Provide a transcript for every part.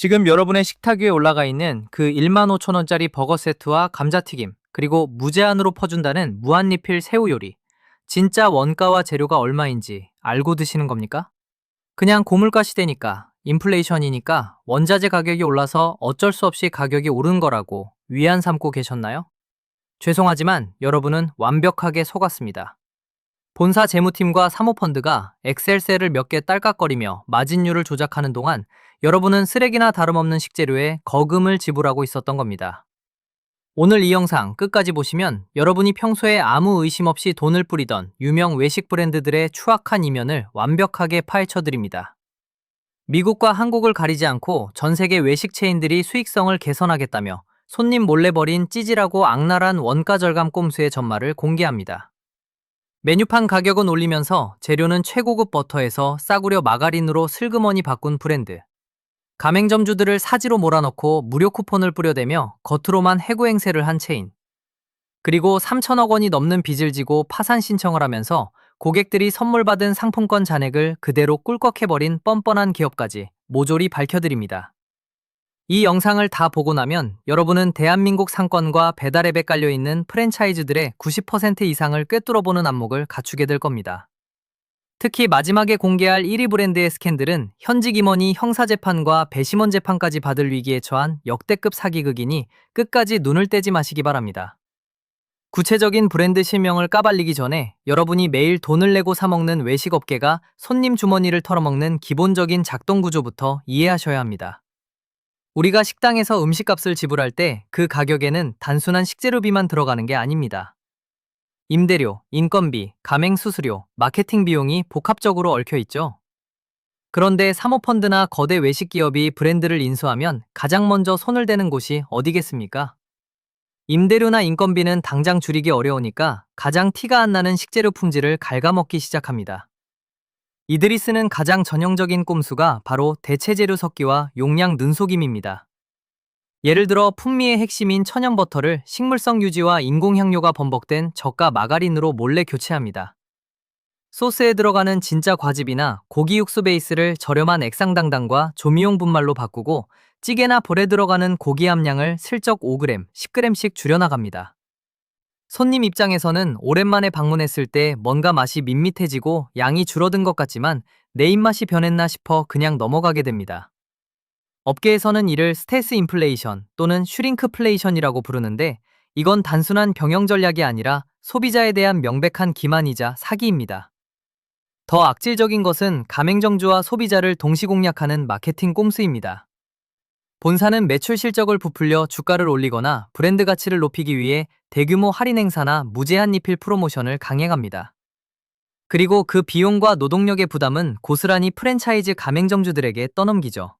지금 여러분의 식탁 위에 올라가 있는 그 15,000원짜리 버거 세트와 감자튀김, 그리고 무제한으로 퍼준다는 무한리필 새우 요리. 진짜 원가와 재료가 얼마인지 알고 드시는 겁니까? 그냥 고물가 시대니까, 인플레이션이니까 원자재 가격이 올라서 어쩔 수 없이 가격이 오른 거라고 위안 삼고 계셨나요? 죄송하지만 여러분은 완벽하게 속았습니다. 본사 재무팀과 사모펀드가 엑셀셀을 몇 개 딸깍거리며 마진율을 조작하는 동안 여러분은 쓰레기나 다름없는 식재료에 거금을 지불하고 있었던 겁니다. 오늘 이 영상 끝까지 보시면 여러분이 평소에 아무 의심 없이 돈을 뿌리던 유명 외식 브랜드들의 추악한 이면을 완벽하게 파헤쳐 드립니다. 미국과 한국을 가리지 않고 전 세계 외식 체인들이 수익성을 개선하겠다며 손님 몰래 버린 찌질하고 악랄한 원가 절감 꼼수의 전말을 공개합니다. 메뉴판 가격은 올리면서 재료는 최고급 버터에서 싸구려 마가린으로 슬그머니 바꾼 브랜드. 가맹점주들을 사지로 몰아넣고 무료 쿠폰을 뿌려대며 겉으로만 해고 행세를 한 체인. 그리고 3천억 원이 넘는 빚을 지고 파산 신청을 하면서 고객들이 선물 받은 상품권 잔액을 그대로 꿀꺽해버린 뻔뻔한 기업까지 모조리 밝혀드립니다. 이 영상을 다 보고 나면 여러분은 대한민국 상권과 배달앱에 깔려있는 프랜차이즈들의 90% 이상을 꿰뚫어보는 안목을 갖추게 될 겁니다. 특히 마지막에 공개할 1위 브랜드의 스캔들은 현직 임원이 형사재판과 배심원 재판까지 받을 위기에 처한 역대급 사기극이니 끝까지 눈을 떼지 마시기 바랍니다. 구체적인 브랜드 실명을 까발리기 전에 여러분이 매일 돈을 내고 사먹는 외식업계가 손님 주머니를 털어먹는 기본적인 작동 구조부터 이해하셔야 합니다. 우리가 식당에서 음식값을 지불할 때 그 가격에는 단순한 식재료비만 들어가는 게 아닙니다. 임대료, 인건비, 가맹수수료, 마케팅 비용이 복합적으로 얽혀 있죠. 그런데 사모펀드나 거대 외식 기업이 브랜드를 인수하면 가장 먼저 손을 대는 곳이 어디겠습니까? 임대료나 인건비는 당장 줄이기 어려우니까 가장 티가 안 나는 식재료 품질을 갉아먹기 시작합니다. 이들이 쓰는 가장 전형적인 꼼수가 바로 대체재료 섞기와 용량 눈속임입니다. 예를 들어 풍미의 핵심인 천연버터를 식물성 유지와 인공향료가 번복된 저가 마가린으로 몰래 교체합니다. 소스에 들어가는 진짜 과즙이나 고기 육수 베이스를 저렴한 액상당당과 조미용 분말로 바꾸고 찌개나 볼에 들어가는 고기 함량을 슬쩍 5g, 10g씩 줄여나갑니다. 손님 입장에서는 오랜만에 방문했을 때 뭔가 맛이 밋밋해지고 양이 줄어든 것 같지만 내 입맛이 변했나 싶어 그냥 넘어가게 됩니다. 업계에서는 이를 스텔스 인플레이션 또는 슈링크플레이션이라고 부르는데 이건 단순한 경영 전략이 아니라 소비자에 대한 명백한 기만이자 사기입니다. 더 악질적인 것은 가맹점주와 소비자를 동시공략하는 마케팅 꼼수입니다. 본사는 매출 실적을 부풀려 주가를 올리거나 브랜드 가치를 높이기 위해 대규모 할인 행사나 무제한 리필 프로모션을 강행합니다. 그리고 그 비용과 노동력의 부담은 고스란히 프랜차이즈 가맹점주들에게 떠넘기죠.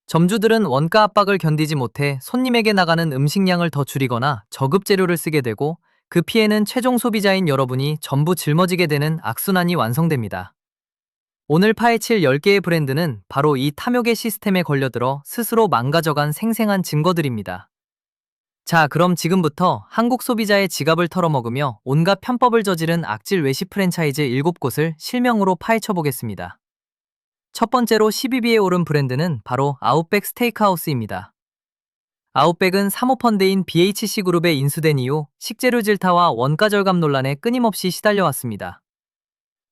점주들은 원가 압박을 견디지 못해 손님에게 나가는 음식량을 더 줄이거나 저급 재료를 쓰게 되고 그 피해는 최종 소비자인 여러분이 전부 짊어지게 되는 악순환이 완성됩니다. 오늘 파헤칠 10개의 브랜드는 바로 이 탐욕의 시스템에 걸려들어 스스로 망가져간 생생한 증거들입니다. 자, 그럼 지금부터 한국 소비자의 지갑을 털어먹으며 온갖 편법을 저지른 악질 외식 프랜차이즈 7곳을 실명으로 파헤쳐 보겠습니다. 첫 번째로 12위에 오른 브랜드는 바로 아웃백 스테이크하우스입니다. 아웃백은 사모펀드인 BHC그룹에 인수된 이후 식재료 질타와 원가 절감 논란에 끊임없이 시달려왔습니다.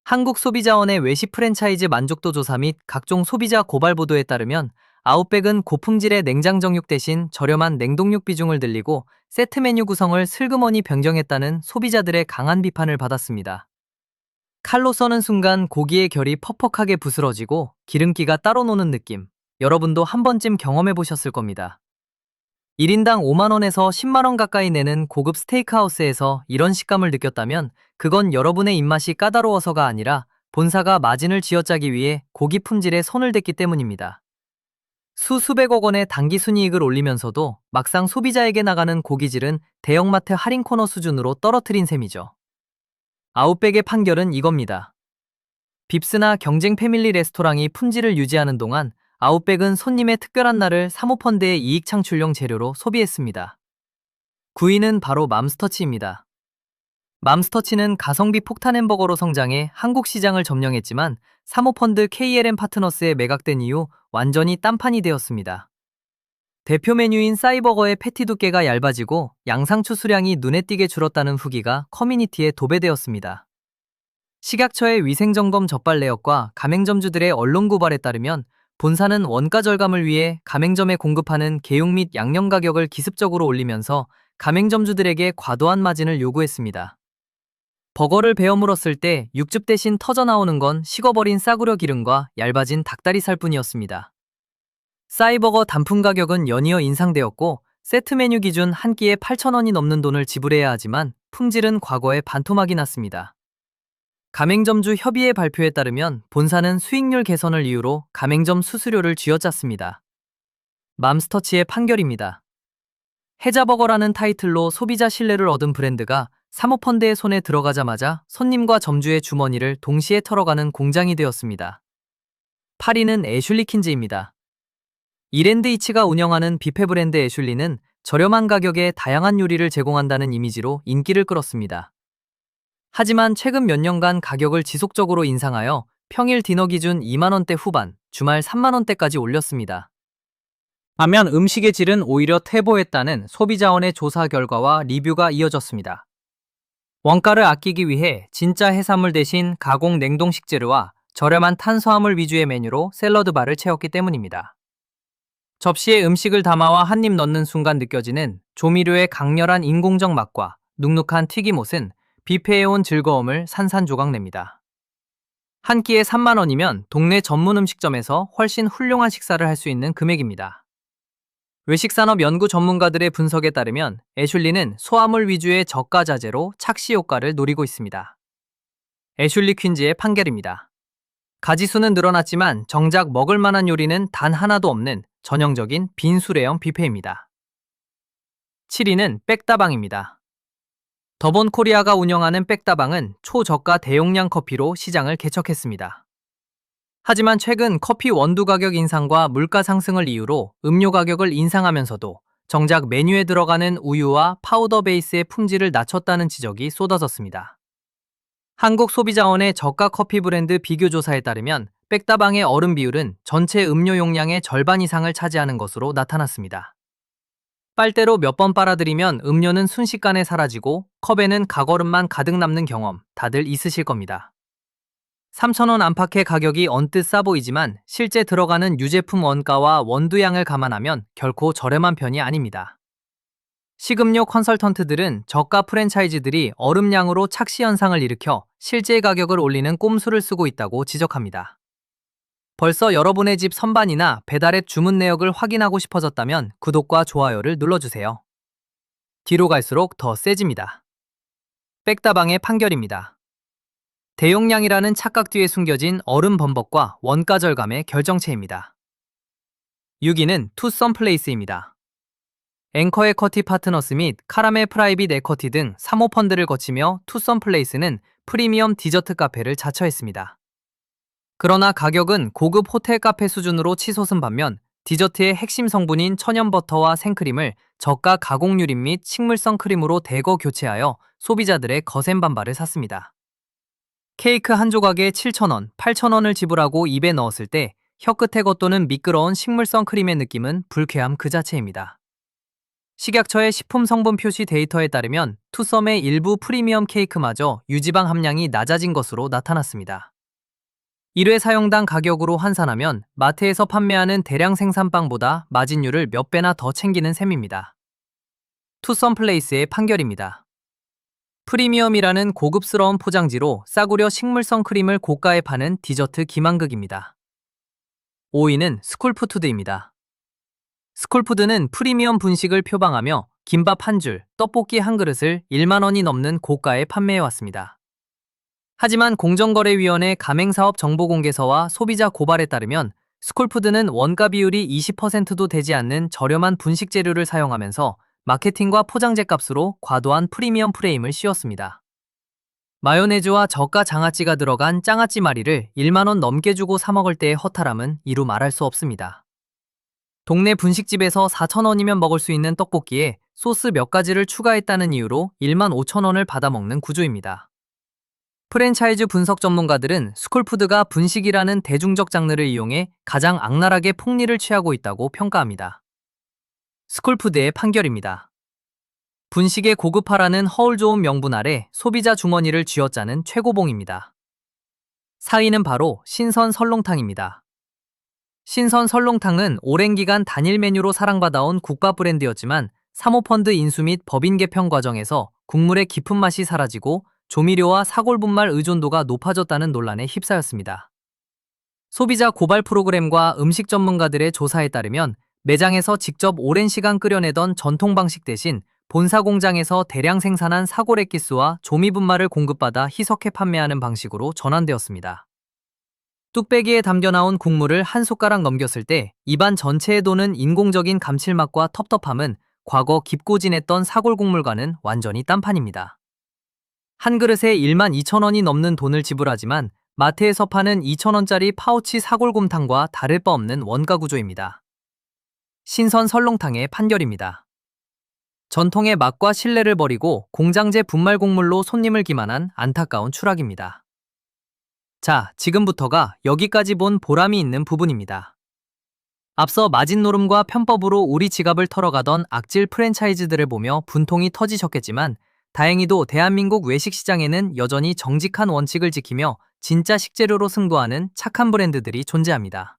한국소비자원의 외식 프랜차이즈 만족도 조사 및 각종 소비자 고발 보도에 따르면 아웃백은 고품질의 냉장 정육 대신 저렴한 냉동육 비중을 늘리고 세트 메뉴 구성을 슬그머니 변경했다는 소비자들의 강한 비판을 받았습니다. 칼로 써는 순간 고기의 결이 퍽퍽하게 부스러지고 기름기가 따로 노는 느낌, 여러분도 한 번쯤 경험해 보셨을 겁니다. 1인당 5만 원에서 10만 원 가까이 내는 고급 스테이크하우스에서 이런 식감을 느꼈다면 그건 여러분의 입맛이 까다로워서가 아니라 본사가 마진을 쥐어짜기 위해 고기 품질에 손을 댔기 때문입니다. 수백억 원의 단기 순이익을 올리면서도 막상 소비자에게 나가는 고기질은 대형마트 할인 코너 수준으로 떨어뜨린 셈이죠. 아웃백의 판결은 이겁니다. 빕스나 경쟁 패밀리 레스토랑이 품질을 유지하는 동안 아웃백은 손님의 특별한 날을 사모펀드의 이익 창출용 재료로 소비했습니다. 9위는 바로 맘스터치입니다. 맘스터치는 가성비 폭탄 햄버거로 성장해 한국 시장을 점령했지만 사모펀드 KLM 파트너스에 매각된 이후 완전히 딴판이 되었습니다. 대표 메뉴인 싸이버거의 패티 두께가 얇아지고 양상추 수량이 눈에 띄게 줄었다는 후기가 커뮤니티에 도배되었습니다. 식약처의 위생점검 적발 내역과 가맹점주들의 언론 고발에 따르면 본사는 원가 절감을 위해 가맹점에 공급하는 개육 및 양념 가격을 기습적으로 올리면서 가맹점주들에게 과도한 마진을 요구했습니다. 버거를 베어 물었을 때 육즙 대신 터져나오는 건 식어버린 싸구려 기름과 얇아진 닭다리살 뿐이었습니다. 싸이버거 단품 가격은 연이어 인상되었고 세트 메뉴 기준 한 끼에 8,000원이 넘는 돈을 지불해야 하지만 품질은 과거에 반토막이 났습니다. 가맹점주 협의회 발표에 따르면 본사는 수익률 개선을 이유로 가맹점 수수료를 쥐어짰습니다. 맘스터치의 판결입니다. 해자버거라는 타이틀로 소비자 신뢰를 얻은 브랜드가 사모펀드의 손에 들어가자마자 손님과 점주의 주머니를 동시에 털어가는 공장이 되었습니다. 8위는 애슐리 킨즈입니다. 이랜드 이치가 운영하는 뷔페 브랜드 애슐리는 저렴한 가격에 다양한 요리를 제공한다는 이미지로 인기를 끌었습니다. 하지만 최근 몇 년간 가격을 지속적으로 인상하여 평일 디너 기준 2만원대 후반, 주말 3만원대까지 올렸습니다. 반면 음식의 질은 오히려 퇴보했다는 소비자원의 조사 결과와 리뷰가 이어졌습니다. 원가를 아끼기 위해 진짜 해산물 대신 가공 냉동 식재료와 저렴한 탄수화물 위주의 메뉴로 샐러드 바를 채웠기 때문입니다. 접시에 음식을 담아와 한 입 넣는 순간 느껴지는 조미료의 강렬한 인공적 맛과 눅눅한 튀김옷은 뷔페에 온 즐거움을 산산조각냅니다. 한 끼에 3만원이면 동네 전문 음식점에서 훨씬 훌륭한 식사를 할 수 있는 금액입니다. 외식산업 연구 전문가들의 분석에 따르면 애슐리는 소화물 위주의 저가 자재로 착시 효과를 노리고 있습니다. 애슐리 퀸즈의 판결입니다. 가지수는 늘어났지만 정작 먹을 만한 요리는 단 하나도 없는 전형적인 빈수레형 뷔페입니다. 7위는 백다방입니다. 더본 코리아가 운영하는 백다방은 초저가 대용량 커피로 시장을 개척했습니다. 하지만 최근 커피 원두 가격 인상과 물가 상승을 이유로 음료 가격을 인상하면서도 정작 메뉴에 들어가는 우유와 파우더 베이스의 품질을 낮췄다는 지적이 쏟아졌습니다. 한국소비자원의 저가 커피 브랜드 비교조사에 따르면 백다방의 얼음 비율은 전체 음료 용량의 절반 이상을 차지하는 것으로 나타났습니다. 빨대로 몇 번 빨아들이면 음료는 순식간에 사라지고 컵에는 가거름만 가득 남는 경험 다들 있으실 겁니다. 3,000원 안팎의 가격이 언뜻 싸 보이지만 실제 들어가는 유제품 원가와 원두양을 감안하면 결코 저렴한 편이 아닙니다. 식음료 컨설턴트들은 저가 프랜차이즈들이 얼음량으로 착시 현상을 일으켜 실제 가격을 올리는 꼼수를 쓰고 있다고 지적합니다. 벌써 여러분의 집 선반이나 배달앱 주문 내역을 확인하고 싶어졌다면 구독과 좋아요를 눌러주세요. 뒤로 갈수록 더 세집니다. 백다방의 판결입니다. 대용량이라는 착각 뒤에 숨겨진 얼음 범벅과 원가 절감의 결정체입니다. 6위는 투썸플레이스입니다. 앵커 에쿼티 파트너스 및 카라멜 프라이빗 에쿼티 등 사모펀드를 거치며 투썸플레이스는 프리미엄 디저트 카페를 자처했습니다. 그러나 가격은 고급 호텔 카페 수준으로 치솟은 반면 디저트의 핵심 성분인 천연버터와 생크림을 저가 가공유림 및 식물성 크림으로 대거 교체하여 소비자들의 거센 반발을 샀습니다. 케이크 한 조각에 7,000원, 8,000원을 지불하고 입에 넣었을 때 혀끝에 겉도는 미끄러운 식물성 크림의 느낌은 불쾌함 그 자체입니다. 식약처의 식품 성분 표시 데이터에 따르면 투썸의 일부 프리미엄 케이크마저 유지방 함량이 낮아진 것으로 나타났습니다. 1회 사용당 가격으로 환산하면 마트에서 판매하는 대량 생산빵보다 마진율을 몇 배나 더 챙기는 셈입니다. 투썸플레이스의 판결입니다. 프리미엄이라는 고급스러운 포장지로 싸구려 식물성 크림을 고가에 파는 디저트 기만극입니다. 5위는 스쿨푸드입니다. 스쿨푸드는 프리미엄 분식을 표방하며 김밥 한 줄, 떡볶이 한 그릇을 1만 원이 넘는 고가에 판매해왔습니다. 하지만 공정거래위원회 가맹사업 정보공개서와 소비자 고발에 따르면 스쿨푸드는 원가 비율이 20%도 되지 않는 저렴한 분식 재료를 사용하면서 마케팅과 포장재 값으로 과도한 프리미엄 프레임을 씌웠습니다. 마요네즈와 저가 장아찌가 들어간 장아찌 마리를 1만 원 넘게 주고 사 먹을 때의 허탈함은 이루 말할 수 없습니다. 동네 분식집에서 4,000원이면 먹을 수 있는 떡볶이에 소스 몇 가지를 추가했다는 이유로 15,000원을 받아먹는 구조입니다. 프랜차이즈 분석 전문가들은 스쿨푸드가 분식이라는 대중적 장르를 이용해 가장 악랄하게 폭리를 취하고 있다고 평가합니다. 스쿨푸드의 판결입니다. 분식의 고급화라는 허울 좋은 명분 아래 소비자 주머니를 쥐어짜는 최고봉입니다. 4위는 바로 신선 설렁탕입니다. 신선 설렁탕은 오랜 기간 단일 메뉴로 사랑받아온 국밥 브랜드였지만 사모펀드 인수 및 법인 개편 과정에서 국물의 깊은 맛이 사라지고 조미료와 사골분말 의존도가 높아졌다는 논란에 휩싸였습니다. 소비자 고발 프로그램과 음식 전문가들의 조사에 따르면 매장에서 직접 오랜 시간 끓여내던 전통 방식 대신 본사 공장에서 대량 생산한 사골 액기스와 조미분말을 공급받아 희석해 판매하는 방식으로 전환되었습니다. 뚝배기에 담겨 나온 국물을 한 숟가락 넘겼을 때 입안 전체에 도는 인공적인 감칠맛과 텁텁함은 과거 깊고 진했던 사골 국물과는 완전히 딴판입니다. 한 그릇에 12,000원이 넘는 돈을 지불하지만 마트에서 파는 2,000원짜리 파우치 사골곰탕과 다를 바 없는 원가 구조입니다. 신선 설렁탕의 판결입니다. 전통의 맛과 신뢰를 버리고 공장제 분말 곡물로 손님을 기만한 안타까운 추락입니다. 자, 지금부터가 여기까지 본 보람이 있는 부분입니다. 앞서 마진노름과 편법으로 우리 지갑을 털어가던 악질 프랜차이즈들을 보며 분통이 터지셨겠지만 다행히도 대한민국 외식 시장에는 여전히 정직한 원칙을 지키며 진짜 식재료로 승부하는 착한 브랜드들이 존재합니다.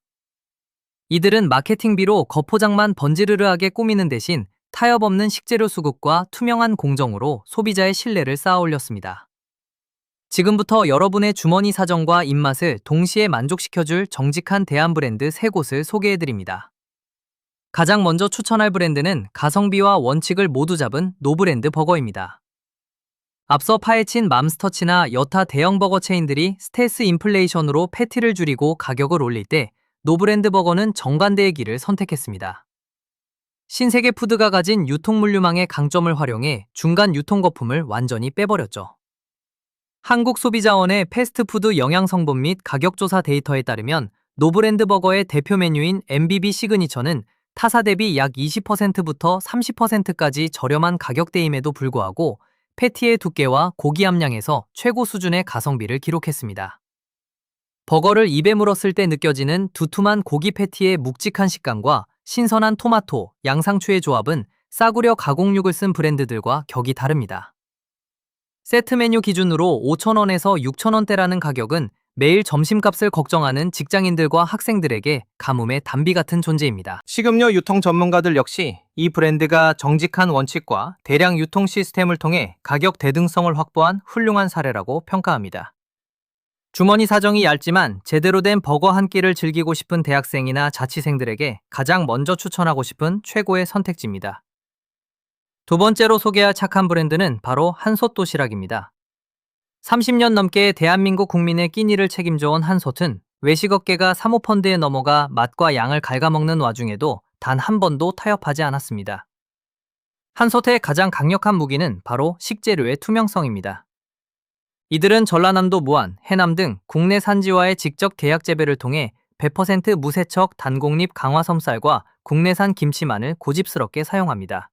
이들은 마케팅비로 겉포장만 번지르르하게 꾸미는 대신 타협 없는 식재료 수급과 투명한 공정으로 소비자의 신뢰를 쌓아 올렸습니다. 지금부터 여러분의 주머니 사정과 입맛을 동시에 만족시켜줄 정직한 대한 브랜드 3곳을 소개해드립니다. 가장 먼저 추천할 브랜드는 가성비와 원칙을 모두 잡은 노브랜드 버거입니다. 앞서 파헤친 맘스터치나 여타 대형 버거 체인들이 스텔스 인플레이션으로 패티를 줄이고 가격을 올릴 때 노브랜드 버거는 정반대의 길을 선택했습니다. 신세계 푸드가 가진 유통물류망의 강점을 활용해 중간 유통 거품을 완전히 빼버렸죠. 한국소비자원의 패스트푸드 영양성분 및 가격조사 데이터에 따르면 노브랜드 버거의 대표 메뉴인 MBB 시그니처는 타사 대비 약 20%부터 30%까지 저렴한 가격대임에도 불구하고 패티의 두께와 고기 함량에서 최고 수준의 가성비를 기록했습니다. 버거를 입에 물었을 때 느껴지는 두툼한 고기 패티의 묵직한 식감과 신선한 토마토, 양상추의 조합은 싸구려 가공육을 쓴 브랜드들과 격이 다릅니다. 세트 메뉴 기준으로 5,000원에서 6,000원대라는 가격은 매일 점심값을 걱정하는 직장인들과 학생들에게 가뭄의 단비 같은 존재입니다. 식음료 유통 전문가들 역시 이 브랜드가 정직한 원칙과 대량 유통 시스템을 통해 가격 대등성을 확보한 훌륭한 사례라고 평가합니다. 주머니 사정이 얇지만 제대로 된 버거 한 끼를 즐기고 싶은 대학생이나 자취생들에게 가장 먼저 추천하고 싶은 최고의 선택지입니다. 두 번째로 소개할 착한 브랜드는 바로 한솥 도시락입니다. 30년 넘게 대한민국 국민의 끼니를 책임져온 한솥은 외식업계가 사모펀드에 넘어가 맛과 양을 갉아먹는 와중에도 단 한 번도 타협하지 않았습니다. 한솥의 가장 강력한 무기는 바로 식재료의 투명성입니다. 이들은 전라남도 무안, 해남 등 국내 산지와의 직접 계약 재배를 통해 100% 무세척 단곡립 강화섬쌀과 국내산 김치만을 고집스럽게 사용합니다.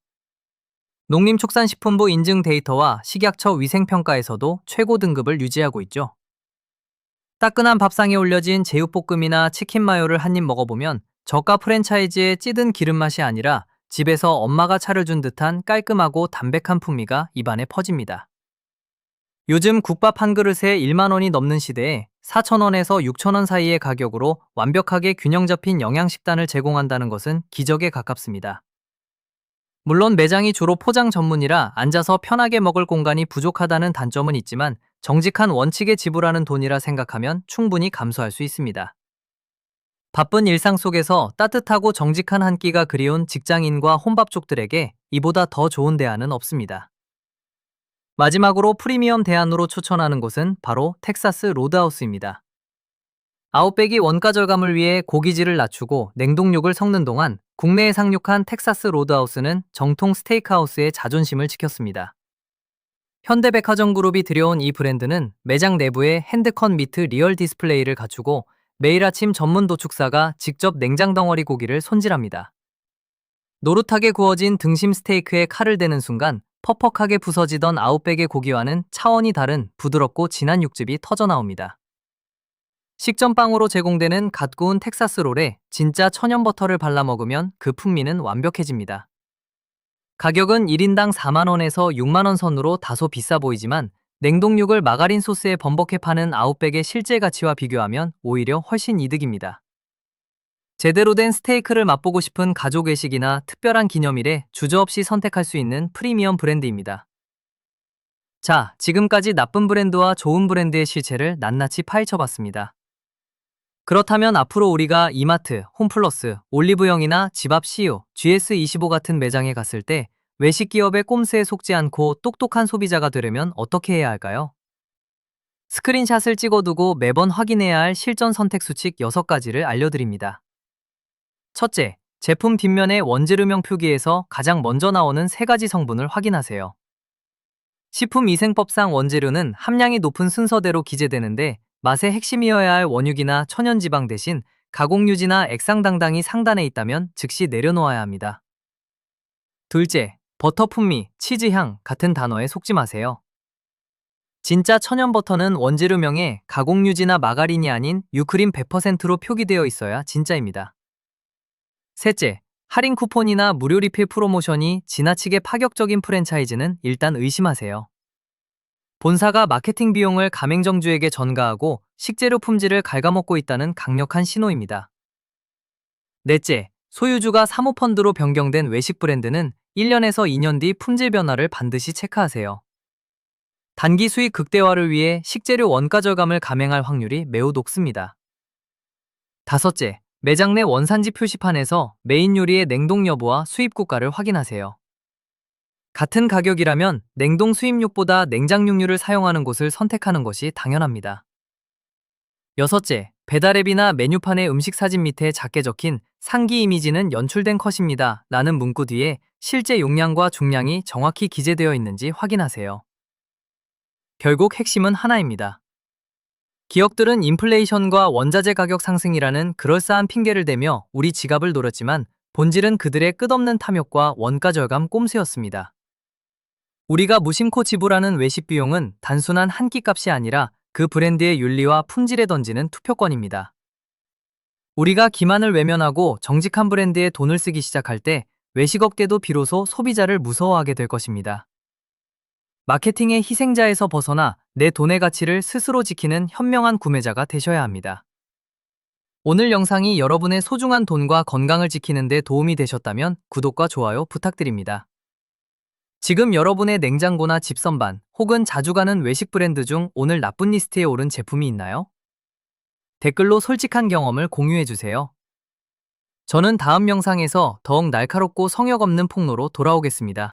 농림축산식품부 인증 데이터와 식약처 위생평가에서도 최고 등급을 유지하고 있죠. 따끈한 밥상에 올려진 제육볶음이나 치킨 마요를 한 입 먹어보면 저가 프랜차이즈의 찌든 기름맛이 아니라 집에서 엄마가 차려준 듯한 깔끔하고 담백한 풍미가 입안에 퍼집니다. 요즘 국밥 한 그릇에 1만 원이 넘는 시대에 4,000원에서 6,000원 사이의 가격으로 완벽하게 균형 잡힌 영양식단을 제공한다는 것은 기적에 가깝습니다. 물론 매장이 주로 포장 전문이라 앉아서 편하게 먹을 공간이 부족하다는 단점은 있지만 정직한 원칙에 지불하는 돈이라 생각하면 충분히 감수할 수 있습니다. 바쁜 일상 속에서 따뜻하고 정직한 한 끼가 그리운 직장인과 혼밥족들에게 이보다 더 좋은 대안은 없습니다. 마지막으로 프리미엄 대안으로 추천하는 곳은 바로 텍사스 로드하우스입니다. 아웃백이 원가 절감을 위해 고기질을 낮추고 냉동육을 섞는 동안 국내에 상륙한 텍사스 로드하우스는 정통 스테이크하우스의 자존심을 지켰습니다. 현대백화점 그룹이 들여온 이 브랜드는 매장 내부에 핸드컷 미트 리얼 디스플레이를 갖추고 매일 아침 전문 도축사가 직접 냉장 덩어리 고기를 손질합니다. 노릇하게 구워진 등심 스테이크에 칼을 대는 순간 퍽퍽하게 부서지던 아웃백의 고기와는 차원이 다른 부드럽고 진한 육즙이 터져나옵니다. 식전빵으로 제공되는 갓 구운 텍사스 롤에 진짜 천연 버터를 발라 먹으면 그 풍미는 완벽해집니다. 가격은 1인당 4만원에서 6만원 선으로 다소 비싸 보이지만 냉동육을 마가린 소스에 범벅해 파는 아웃백의 실제 가치와 비교하면 오히려 훨씬 이득입니다. 제대로 된 스테이크를 맛보고 싶은 가족 외식이나 특별한 기념일에 주저없이 선택할 수 있는 프리미엄 브랜드입니다. 자, 지금까지 나쁜 브랜드와 좋은 브랜드의 실체를 낱낱이 파헤쳐봤습니다. 그렇다면 앞으로 우리가 이마트, 홈플러스, 올리브영이나 집앞 CU, GS25 같은 매장에 갔을 때 외식 기업의 꼼수에 속지 않고 똑똑한 소비자가 되려면 어떻게 해야 할까요? 스크린샷을 찍어두고 매번 확인해야 할 실전 선택 수칙 6가지를 알려드립니다. 첫째, 제품 뒷면의 원재료명 표기에서 가장 먼저 나오는 3가지 성분을 확인하세요. 식품위생법상 원재료는 함량이 높은 순서대로 기재되는데 맛의 핵심이어야 할 원육이나 천연지방 대신 가공유지나 액상당당이 상단에 있다면 즉시 내려놓아야 합니다. 둘째, 버터 풍미, 치즈향 같은 단어에 속지 마세요. 진짜 천연버터는 원재료명에 가공유지나 마가린이 아닌 유크림 100%로 표기되어 있어야 진짜입니다. 셋째, 할인 쿠폰이나 무료 리필 프로모션이 지나치게 파격적인 프랜차이즈는 일단 의심하세요. 본사가 마케팅 비용을 가맹점주에게 전가하고 식재료 품질을 갉아먹고 있다는 강력한 신호입니다. 넷째, 소유주가 사모펀드로 변경된 외식 브랜드는 1년에서 2년 뒤 품질 변화를 반드시 체크하세요. 단기 수익 극대화를 위해 식재료 원가 절감을 감행할 확률이 매우 높습니다. 다섯째, 매장 내 원산지 표시판에서 메인 요리의 냉동 여부와 수입 국가를 확인하세요. 같은 가격이라면 냉동 수입육보다 냉장육류를 사용하는 곳을 선택하는 것이 당연합니다. 여섯째, 배달앱이나 메뉴판의 음식 사진 밑에 작게 적힌 상기 이미지는 연출된 컷입니다 라는 문구 뒤에 실제 용량과 중량이 정확히 기재되어 있는지 확인하세요. 결국 핵심은 하나입니다. 기업들은 인플레이션과 원자재 가격 상승이라는 그럴싸한 핑계를 대며 우리 지갑을 노렸지만 본질은 그들의 끝없는 탐욕과 원가 절감 꼼수였습니다. 우리가 무심코 지불하는 외식 비용은 단순한 한 끼 값이 아니라 그 브랜드의 윤리와 품질에 던지는 투표권입니다. 우리가 기만을 외면하고 정직한 브랜드에 돈을 쓰기 시작할 때 외식업계도 비로소 소비자를 무서워하게 될 것입니다. 마케팅의 희생자에서 벗어나 내 돈의 가치를 스스로 지키는 현명한 구매자가 되셔야 합니다. 오늘 영상이 여러분의 소중한 돈과 건강을 지키는 데 도움이 되셨다면 구독과 좋아요 부탁드립니다. 지금 여러분의 냉장고나 집 선반 혹은 자주 가는 외식 브랜드 중 오늘 나쁜 리스트에 오른 제품이 있나요? 댓글로 솔직한 경험을 공유해주세요. 저는 다음 영상에서 더욱 날카롭고 성역 없는 폭로로 돌아오겠습니다.